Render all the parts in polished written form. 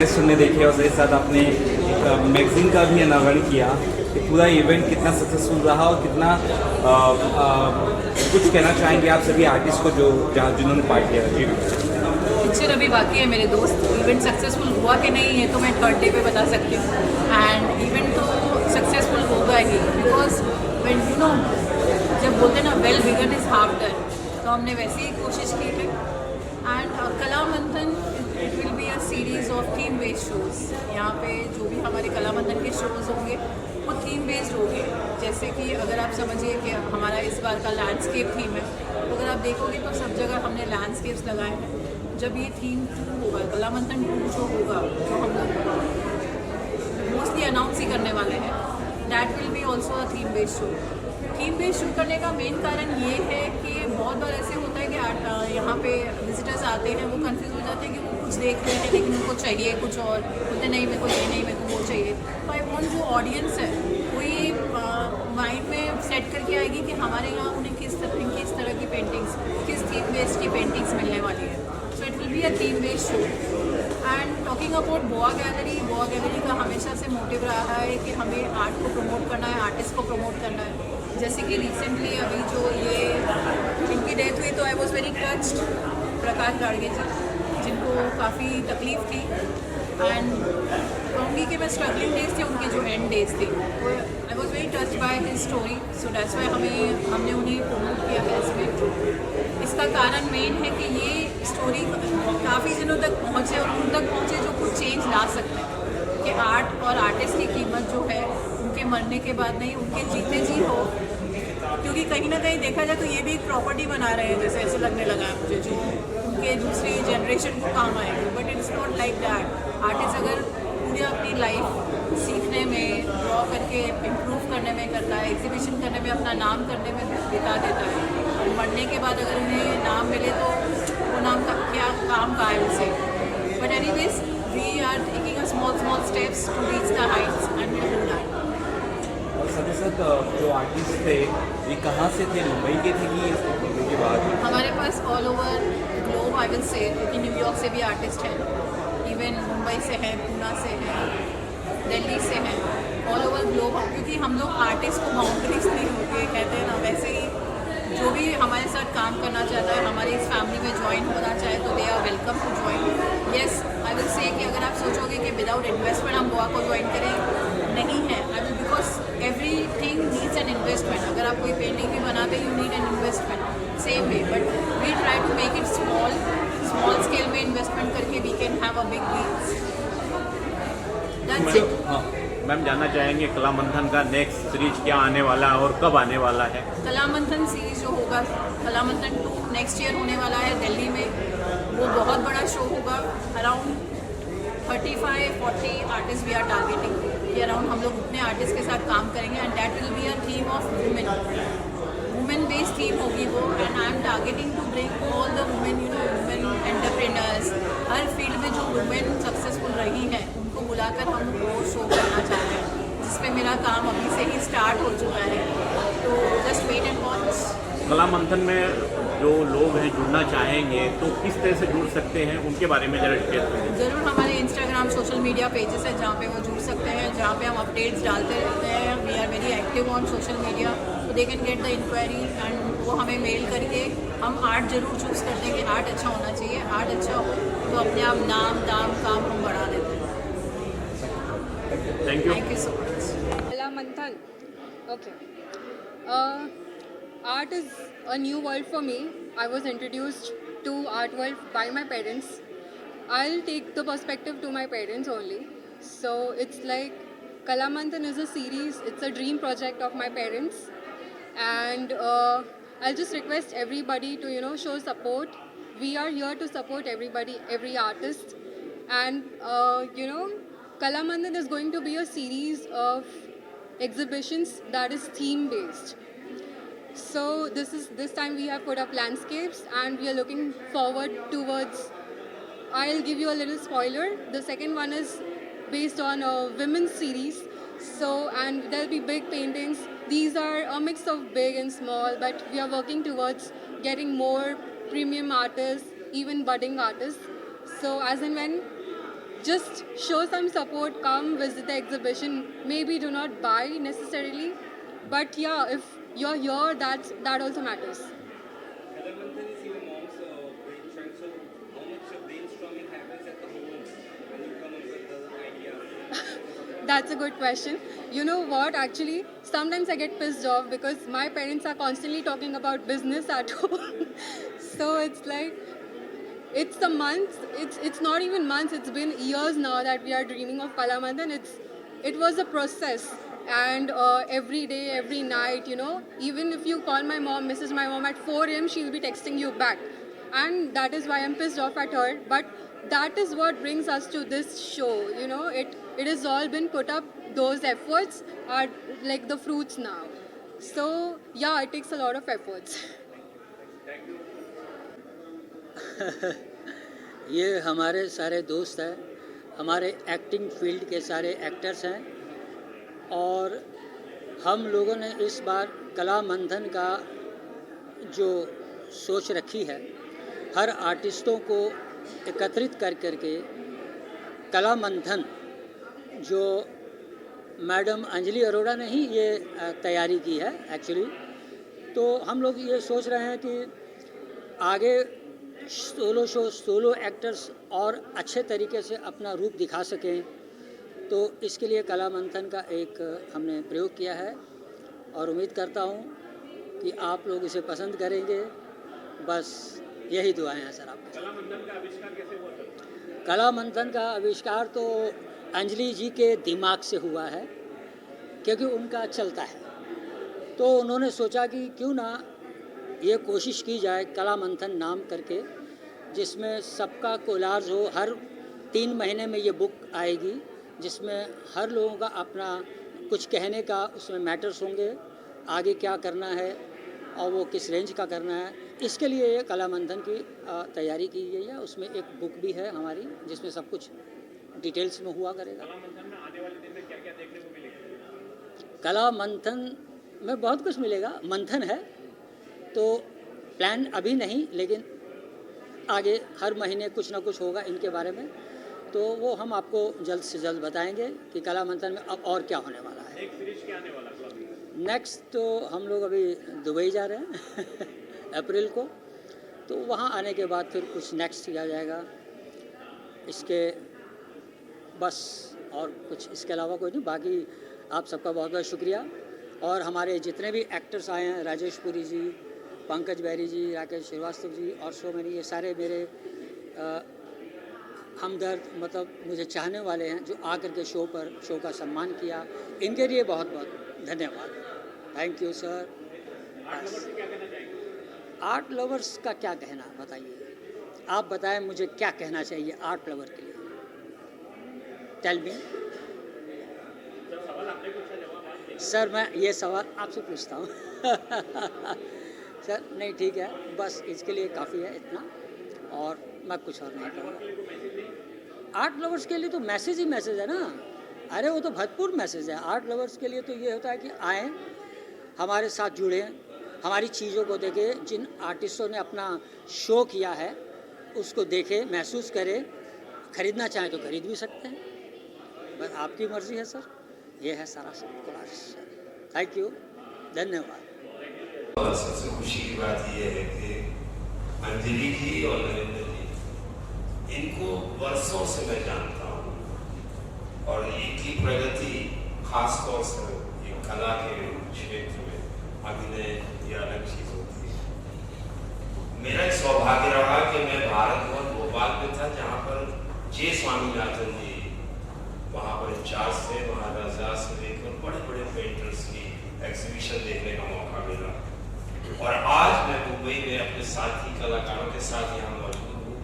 Artist हमने देखे और उसके साथ आपने एक मैगजीन का भी अनावरण किया। कि पूरा इवेंट कितना सक्सेसफुल रहा और कितना कुछ कहना चाहेंगे आप सभी आर्टिस्ट को जो जिन्होंने पार्ट किया? जी पिक्चर अभी बाकी है मेरे दोस्त। इवेंट सक्सेसफुल हुआ कि नहीं है तो मैं थर्ड डे पे बता सकती हूँ। एंड इवेंट तो सक्सेसफुल होगा ही, बिकॉज व्हेन यू नो, जब बोलते हैं ना well begun is half done, तो हमने वैसे ही कोशिश की है। एंड कला मंथन it will be a series of theme based shows. यहाँ पे जो भी हमारे कला मंथन के शोज होंगे वो थीम बेस्ड होंगे। जैसे कि अगर आप समझिए कि हमारा इस बार का लैंडस्केप थीम है, तो अगर आप देखोगे तो सब जगह हमने लैंडस्केप्स लगाए हैं। जब ये थीम 2 होगा, कला मंथन 2 जो होगा, जो हम लोग मोस्टली अनाउंस ही करने वाले हैं, that will B also a theme based show. Theme based show करने का मेन कारण ये है कि बहुत बार ऐसे होता है कि यहाँ पे विजिटर्स आते हैं, वो कंफ्यूज हो जाते हैं कि वो कुछ देख रहे हैं लेकिन उनको चाहिए कुछ और, बोलते नहीं मेरे को ये नहीं, मेरे को वो चाहिए। तो आई वॉन्ट जो ऑडियंस है वो ये माइंड में सेट करके आएगी कि हमारे यहाँ उन्हें किस तरह की पेंटिंग्स, किस थीम बेस्ड की पेंटिंग्स मिलने वाली है। So it will be a theme based show. And talking about boa gallery का हमेशा से मोटिव रहा है कि हमें आर्ट को प्रमोट करना है, आर्टिस्ट को प्रमोट करना है। जैसे कि रिसेंटली अभी जो ये इनकी डेथ हुई, तो आई वॉज वेरी टच्ड, प्रकाश गाड़गे जी, जिनको काफ़ी तकलीफ थी। एंड कहूँगी कि मैं स्ट्रगलिंग डेज थे उनके, जो एंड डेज थे, वो I was very touched by his story. So that's why हमने उन्हें प्रमोट किया है इसमें। इसका कारण मेन है कि ये स्टोरी काफ़ी दिनों तक पहुँचे और उन तक पहुँचे जो कुछ चेंज ला सकते हैं, कि आर्ट और आर्टिस्ट की कीमत जो है उनके मरने के बाद नहीं, उनके जीते जी हो। क्योंकि कहीं ना कहीं देखा जाए तो ये भी एक प्रॉपर्टी बना रहे हैं, जैसे ऐसे लगने लगा है मुझे, जो उनके दूसरी जनरेशन को काम आएगी। But it's not like that. Artist अगर पूरी अपनी लाइफ सीखने में, ड्रॉ करके इम्प्रूव करने में करता है, एग्जीबिशन करने में, अपना नाम करने में बिता देता है, और मरने के बाद अगर उन्हें नाम मिले तो वो नाम का क्या काम का है उसे। But anyways we are taking a small steps to reach the heights and will do that. और साथ ही साथ जो आर्टिस्ट थे ये कहाँ से थे? मुंबई के थे कि मुंबई के बाद? हमारे पास all over globe I will say, क्योंकि न्यूयॉर्क से भी आर्टिस्ट हैं, इवन मुंबई से हैं, पूना से हैं, दिल्ली से हैं, ऑल ओवर ग्लोब। क्योंकि हम लोग आर्टिस्ट को बाउंड्रीज नहीं होती, कहते हैं ना, वैसे ही जो भी हमारे साथ काम करना चाहता है, हमारी इस फैमिली में ज्वाइन होना चाहे, तो they are welcome to join. Yes, I will say कि अगर आप सोचोगे कि विदाउट इन्वेस्टमेंट हम गोवा को ज्वाइन करें, नहीं है। I will, because everything needs an investment. अगर आप कोई पेंटिंग भी बनाते you need an investment, same way. But we try to make it small scale में इन्वेस्टमेंट करके we can have a big reach. That's it. हाँ ma'am, जानना चाहेंगे कला मंथन का नेक्स्ट सीरीज क्या आने वाला है और कब आने वाला है? कला मंथन सीरीज जो होगा, कला मंथन 2 नेक्स्ट ईयर होने वाला है दिल्ली में। वो बहुत बड़ा शो होगा। Around 35-40 artist we are targeting, कि अराउंड हम लोग उतने आर्टिस्ट के साथ काम करेंगे। And that will be a theme of women based theme होगी वो। And I am targeting to bring all the women, you know, women entrepreneurs, हर फील्ड में जो वुमेन सक्सेसफुल रही हैं उनको बुलाकर हम वो शो करना चाहते हैं, जिसपे मेरा काम अभी से ही स्टार्ट हो चुका है। तो जस्ट वेट एंड वॉच। कला मंथन में जो लोग हैं जुड़ना चाहेंगे तो किस तरह से जुड़ सकते हैं, उनके बारे में जरा डिटेल करिए। ज़रूर, हमारे इंस्टाग्राम सोशल मीडिया पेजेस हैं जहाँ पे वो जुड़ सकते हैं, जहाँ पे हम अपडेट्स डालते रहते हैं। We are very active on social media, तो they can get the enquiry and वो हमें मेल करके, हम आर्ट जरूर चूज़ कर देंगे। आर्ट अच्छा होना चाहिए, आर्ट अच्छा हो तो अपने आप नाम दाम काम हम बढ़ा देते हैं। Thank you so much. Kala Manthan. Okay. Art is a new world for me. I was introduced to art world by my parents. I'll take the perspective to my parents only. So it's like Kala Manthan is a series. It's a dream project of my parents, and I'll just request everybody to show support. We are here to support everybody, every artist, and Kala Manthan is going to be a series of exhibitions that is theme based. So this time we have put up landscapes, and we are looking forward towards. I'll give you a little spoiler. The second one is based on a women's series. So, and there'll be big paintings. These are a mix of big and small, but we are working towards getting more premium artists, even budding artists. So as and when just show some support, come visit the exhibition. Maybe do not buy necessarily, but yeah, if you're here, that also matters. Kalamantan is your mom's brainchild, so how much brainstorming happens at the home when you come up with the ideas? That's a good question. You know what? Actually, sometimes I get pissed off because my parents are constantly talking about business at home. So it's like, it's the months. It's not even months. It's been years now that we are dreaming of Kalamantan. It was a process, and every day, every night, even if you call my mom, message my mom at 4 a.m., she'll be texting you back, and that is why I'm pissed off at her. But that is what brings us to this show. It has all been put up. Those efforts are like the fruits now. So yeah, it takes a lot of efforts. ये हमारे सारे दोस्त हैं, हमारे acting field के सारे actors हैं, और हम लोगों ने इस बार कला मंथन का जो सोच रखी है, हर आर्टिस्टों को एकत्रित कर करके कला मंथन, जो मैडम अंजलि अरोड़ा ने ही ये तैयारी की है एक्चुअली, तो हम लोग ये सोच रहे हैं कि आगे सोलो शो, सोलो एक्टर्स और अच्छे तरीके से अपना रूप दिखा सकें, तो इसके लिए कला मंथन का एक हमने प्रयोग किया है, और उम्मीद करता हूँ कि आप लोग इसे पसंद करेंगे। बस यही दुआएं हैं सर आपके। कला मंथन का आविष्कार कैसे हुआ सर? कला मंथन का आविष्कार तो अंजलि जी के दिमाग से हुआ है, क्योंकि उनका चलता है, तो उन्होंने सोचा कि क्यों ना ये कोशिश की जाए कला मंथन नाम करके, जिसमें सबका कोलाज हो। हर 3 महीने में ये बुक आएगी, जिसमें हर लोगों का अपना कुछ कहने का उसमें मैटर्स होंगे, आगे क्या करना है और वो किस रेंज का करना है। इसके लिए ये कला मंथन की तैयारी की गई है। उसमें एक बुक भी है हमारी, जिसमें सब कुछ डिटेल्स में हुआ करेगा। कला मंथन में आने वाले दिन में क्या क्या देखने को मिलेगा? कला मंथन में बहुत कुछ मिलेगा। मंथन है तो प्लान अभी नहीं, लेकिन आगे हर महीने कुछ ना कुछ होगा इनके बारे में, तो वो हम आपको जल्द से जल्द बताएंगे कि कला मंथन में अब और क्या होने वाला है। एक सीरीज क्या आने वाला है? नेक्स्ट तो हम लोग अभी दुबई जा रहे हैं अप्रैल को, तो वहाँ आने के बाद फिर कुछ नेक्स्ट किया जाएगा। इसके बस और कुछ इसके अलावा कोई नहीं। बाकी आप सबका बहुत बहुत शुक्रिया, और हमारे जितने भी एक्टर्स आए हैं, राजेश पुरी जी, पंकज बैरी जी, राकेश श्रीवास्तव जी और सो मैनी, ये सारे मेरे हमदर्द, मतलब मुझे चाहने वाले हैं, जो आकर के शो का सम्मान किया। इनके लिए बहुत बहुत धन्यवाद। Thank you sir. Art lovers का क्या कहना बताइए, आप बताएं मुझे क्या कहना चाहिए आर्ट लवर के लिए। टेल मी सर, मैं ये सवाल आपसे पूछता हूँ सर नहीं ठीक है, बस इसके लिए काफ़ी है इतना, और मैं कुछ और नहीं कहूँगा। आर्ट लवर्स के लिए तो मैसेज ही मैसेज है ना। अरे वो तो भरपूर मैसेज है। आर्ट लवर्स के लिए तो ये होता है कि आएँ, हमारे साथ जुड़ें, हमारी चीज़ों को देखें, जिन आर्टिस्टों ने अपना शो किया है उसको देखें, महसूस करें, ख़रीदना चाहें तो ख़रीद भी सकते हैं, बस आपकी मर्ज़ी है सर। ये है सारा सब। थैंक यू, धन्यवाद। और सबसे खुशी की बात यह है कि अंजलि जी और नरेंद्र जी, इनको वर्षों से मैं जानता हूँ, और इनकी प्रगति खासतौर से ये कला के क्षेत्र में, अभिनय या अलग चीज़ होती है। मेरा एक सौभाग्य रहा कि मैं भारत भवन भोपाल में था, जहाँ पर जे स्वामीनाथन जी वहाँ पर इंचार्ज थे। महाराजा से लेकर बड़े बड़े पेंटर्स की एग्जीबिशन देखने का मौका मिला, और आज मैं मुंबई में अपने साथी कलाकारों के साथ यहाँ मौजूद हूँ।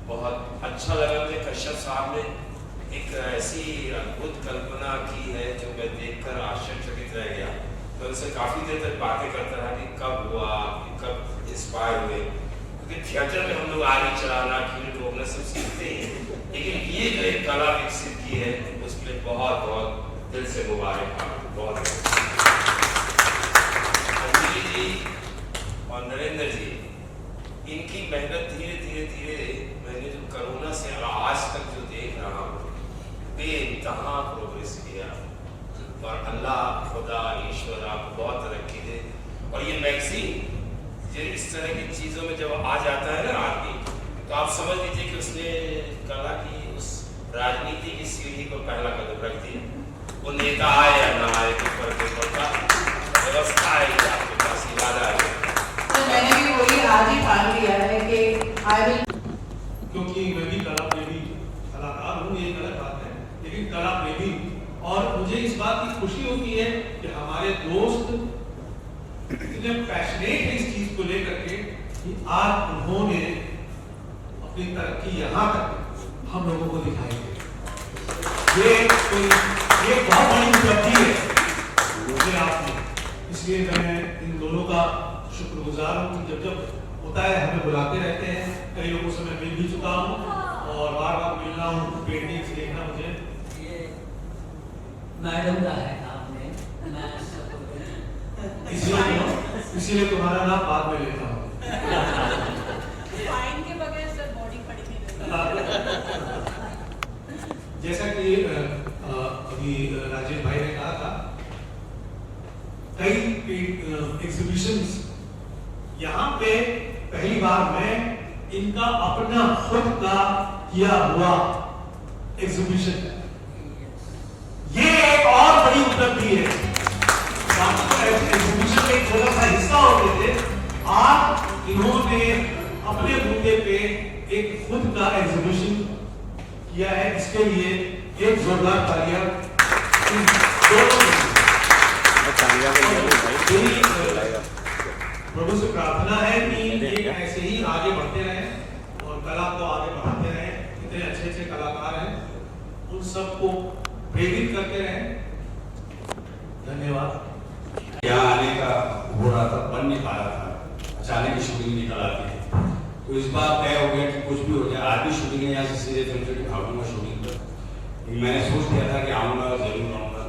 बहुत अच्छा लगा कि कश्यप साहब ने एक ऐसी अद्भुत कल्पना की है जो मैं देखकर आश्चर्यचकित रह गया। तो उनसे काफ़ी देर तक बातें करता रहा कि कब हुआ, कब इंस्पायर हुए, क्योंकि थिएटर में हम लोग आगे चलाना, खील ठोकना सब सीखते हैं, लेकिन ये जो एक कला विकसित की है उसके लिए बहुत बहुत दिल से मुबारक। बहुत अंजलि जी और नरेंद्र जी, इनकी मेहनत धीरे धीरे धीरे मैंने जो कोरोना से आज तक जो देख रहा हूँ, बेइंतहा प्रोग्रेस किया। और अल्लाह खुदा ईश्वर आपको बहुत तरक्की दे। और ये मैगजीन ये इस तरह की चीज़ों में जब आ जाता है ना आदमी, तो आप समझ लीजिए कि उसने कला की उस राजनीति की सीढ़ी को पहला कदम रख दिया। वो नेता आए या ना आए तो फर्क नहीं पड़ता, व्यवस्था आएगी आपके पास, इरादा आएगा। तो मैंने भी वही आज ही ठान लिया है कि आई विल, क्योंकि मैं भी कला प्रेमी कलाकार हूँ, ये गलत बात है, लेकिन कला प्रेमी हूँ। और मुझे इस बात की खुशी होती है कि हमारे दोस्त इतने पैशनेट है इस चीज को लेकर के कि आज उन्होंने अपनी तरक्की यहाँ तक हम लोगों को दिखाई है। ये बहुत बड़ी उपलब्धि है मुझे आपने, इसलिए मैं इन दोनों का शुक्रगुजार हूँ कि जब जब होता है हमें बुलाते रहते हैं। कई लोगों से मैं मिल भी चुका हूँ और बार बार मिलना, उनको पेंटिंग्स देखना मुझे। ये मैडम का है आपने, इसीलिए तुम्हारा नाम बाद में लेता हूँ। फाइन के बगैर सर बॉडी खड़ी नहीं रहती। जैसा कि अभी राजेश भाई ने कहा था, कई एग्जीबिशंस यहाँ पे पहली बार मैं इनका अपना खुद का किया हुआ एग्जीबिशन है। ये एक और बड़ी उपलब्धि है। बाकी तो एग्जीबिशन का एक छोटा सा हिस्सा होते थे, आज इन्होंने अपने मुद्दे पे एक खुद का एग्जीबिशन किया है। इसके लिए एक जोरदार तालियां प्रभु से प्रार्थना है कि ये ऐसे ही आगे बढ़ते रहें और कला को आगे बढ़ाते रहें। इतने अच्छे अच्छे कलाकार हैं, उन सबको प्रेरित करते रहें। धन्यवाद। यहाँ आने का हो रहा था, बन नहीं पा रहा था, अचानक ही शूटिंग निकल आती है। तो इस बार तय हो गया कि कुछ भी हो जाए, आज भी शूटिंग है, यहाँ से सीधे फिल्म सिटी भागूंगा शूटिंग पर। मैंने सोच लिया था कि आऊँगा, जरूर आऊँगा।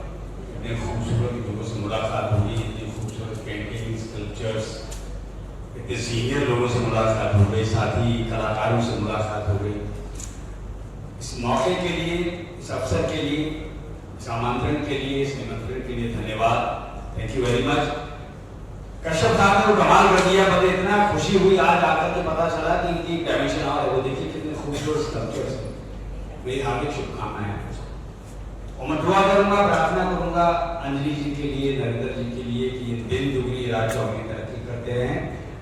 इतने खूबसूरत लोगों से मुलाकात होगी, इतनी खूबसूरत पेंटिंग, स्कल्पचर्स, इतने सीनियर लोगों से मुलाकात हो गई, साथी कलाकारों से मुलाकात हो गई। इस मौके के लिए, इस अवसर के लिए, इस आमंत्रण के लिए, इस निमंत्रण के लिए धन्यवाद। Thank you very much. Kashyap साहब ने वो कमाल कर दिया, मुझे इतना खुशी हुई आज आकर के पता चला कि इनकी डायमेंशन और वो देखिए कितने खूबसूरत स्कल्पचर्स हैं। मेरी हार्दिक शुभकामनाएं हैं और मैं दुआ करूंगा, प्रार्थना करूंगा अंजलि जी के लिए, नरेंद्र जी के लिए कि ये दिन दुगनी रात चौगनी तरक्की करते रहें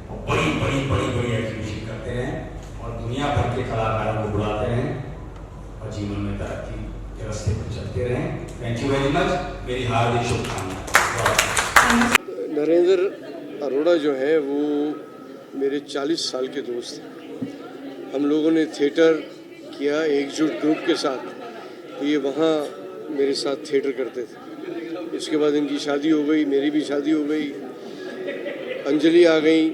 और बड़ी बड़ी बड़ी बड़ी एग्जीबिशन करते रहें और दुनिया भर के कलाकारों को बुलाते रहें और जीवन में तरक्की के रास्ते पर चलते रहें। Thank you very much. मेरी हार्दिक शुभकामनाएं। नरेंद्र अरोड़ा जो है वो मेरे 40 साल के दोस्त हैं। हम लोगों ने थिएटर किया एकजुट ग्रुप के साथ, तो ये वहाँ मेरे साथ थिएटर करते थे। उसके बाद इनकी शादी हो गई, मेरी भी शादी हो गई, अंजलि आ गई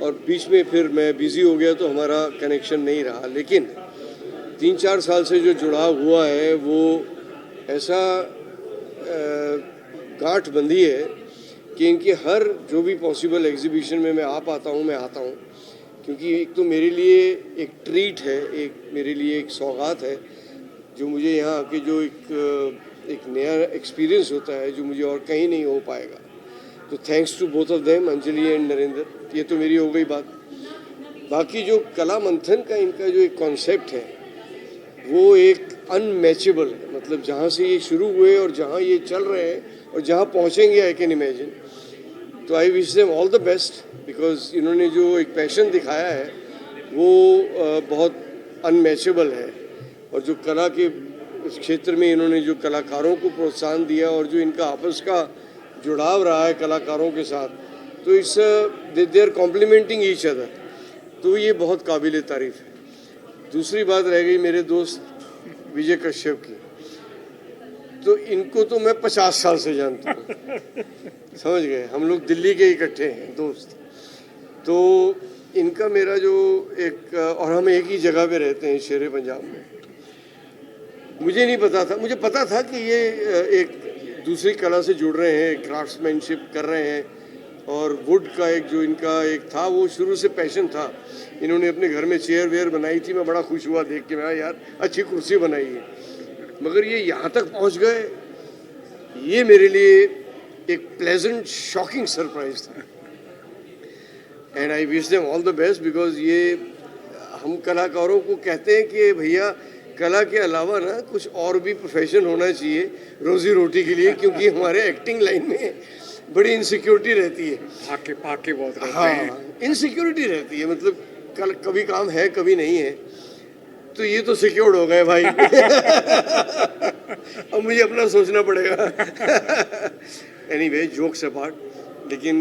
और बीच में फिर मैं बिज़ी हो गया तो हमारा कनेक्शन नहीं रहा। लेकिन 3-4 साल से जो जुड़ाव हुआ है वो ऐसा गांठ बंधी है कि इनके हर जो भी पॉसिबल एग्जीबिशन में मैं आता हूँ, क्योंकि एक तो मेरे लिए एक ट्रीट है, एक मेरे लिए एक सौगात है जो मुझे यहाँ आके जो एक नया एक्सपीरियंस होता है जो मुझे और कहीं नहीं हो पाएगा। तो thanks to both of them, Anjali and Narendra. ये तो मेरी हो गई बात। बाकी जो कला मंथन का इनका जो एक कॉन्सेप्ट है वो एक अनमैचेबल है। मतलब जहाँ से ये शुरू हुए और जहाँ ये चल रहे हैं और जहाँ पहुँचेंगे, आई कैन इमेजिन। तो I wish them all the best, because इन्होंने जो एक पैशन दिखाया है वो बहुत अनमैचेबल है। और जो कला के इस क्षेत्र में इन्होंने जो कलाकारों को प्रोत्साहन दिया और जो इनका आपस का जुड़ाव रहा है कलाकारों के साथ, तो इस they are complementing each other, तो ये बहुत काबिल तारीफ़ है। दूसरी बात रह गई मेरे दोस्त विजय कश्यप की, तो इनको तो मैं 50 साल से जानता हूँ, समझ गए। हम लोग दिल्ली के इकट्ठे हैं दोस्त। तो इनका मेरा जो एक, और हम एक ही जगह पे रहते हैं, शेरे पंजाब में। मुझे नहीं पता था, मुझे पता था कि ये एक दूसरी कला से जुड़ रहे हैं, क्राफ्ट्समैनशिप कर रहे हैं, और वुड का एक जो इनका एक था वो शुरू से पैशन था। इन्होंने अपने घर में चेयर वेयर बनाई थी, मैं बड़ा खुश हुआ देख के, मैं यार अच्छी कुर्सी बनाई है, मगर ये यहाँ तक पहुँच गए, ये मेरे लिए एक प्लेजेंट शॉकिंग सरप्राइज था। And I wish them all the best, because ये हम कलाकारों को कहते हैं कि भैया कला के अलावा ना कुछ और भी प्रोफेशन होना चाहिए रोजी रोटी के लिए, क्योंकि हमारे एक्टिंग लाइन में बड़ी इनसिक्योरिटी रहती है। पाके बहुत रहते हाँ, हैं। इनसिक्योरिटी रहती है, मतलब कल कभी काम है कभी नहीं है, तो ये तो सिक्योर्ड हो गए भाई। अब मुझे अपना सोचना पड़ेगा। एनीवे, जोक्स अपार्ट, लेकिन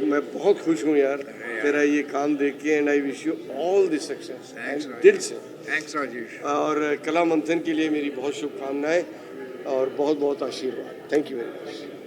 मैं बहुत खुश हूँ यार तेरा ये काम देख के, and I wish you all the success दिल से। थैंक्स राजेश। और कला मंथन के लिए मेरी बहुत शुभकामनाएं और बहुत बहुत आशीर्वाद। Thank you very much.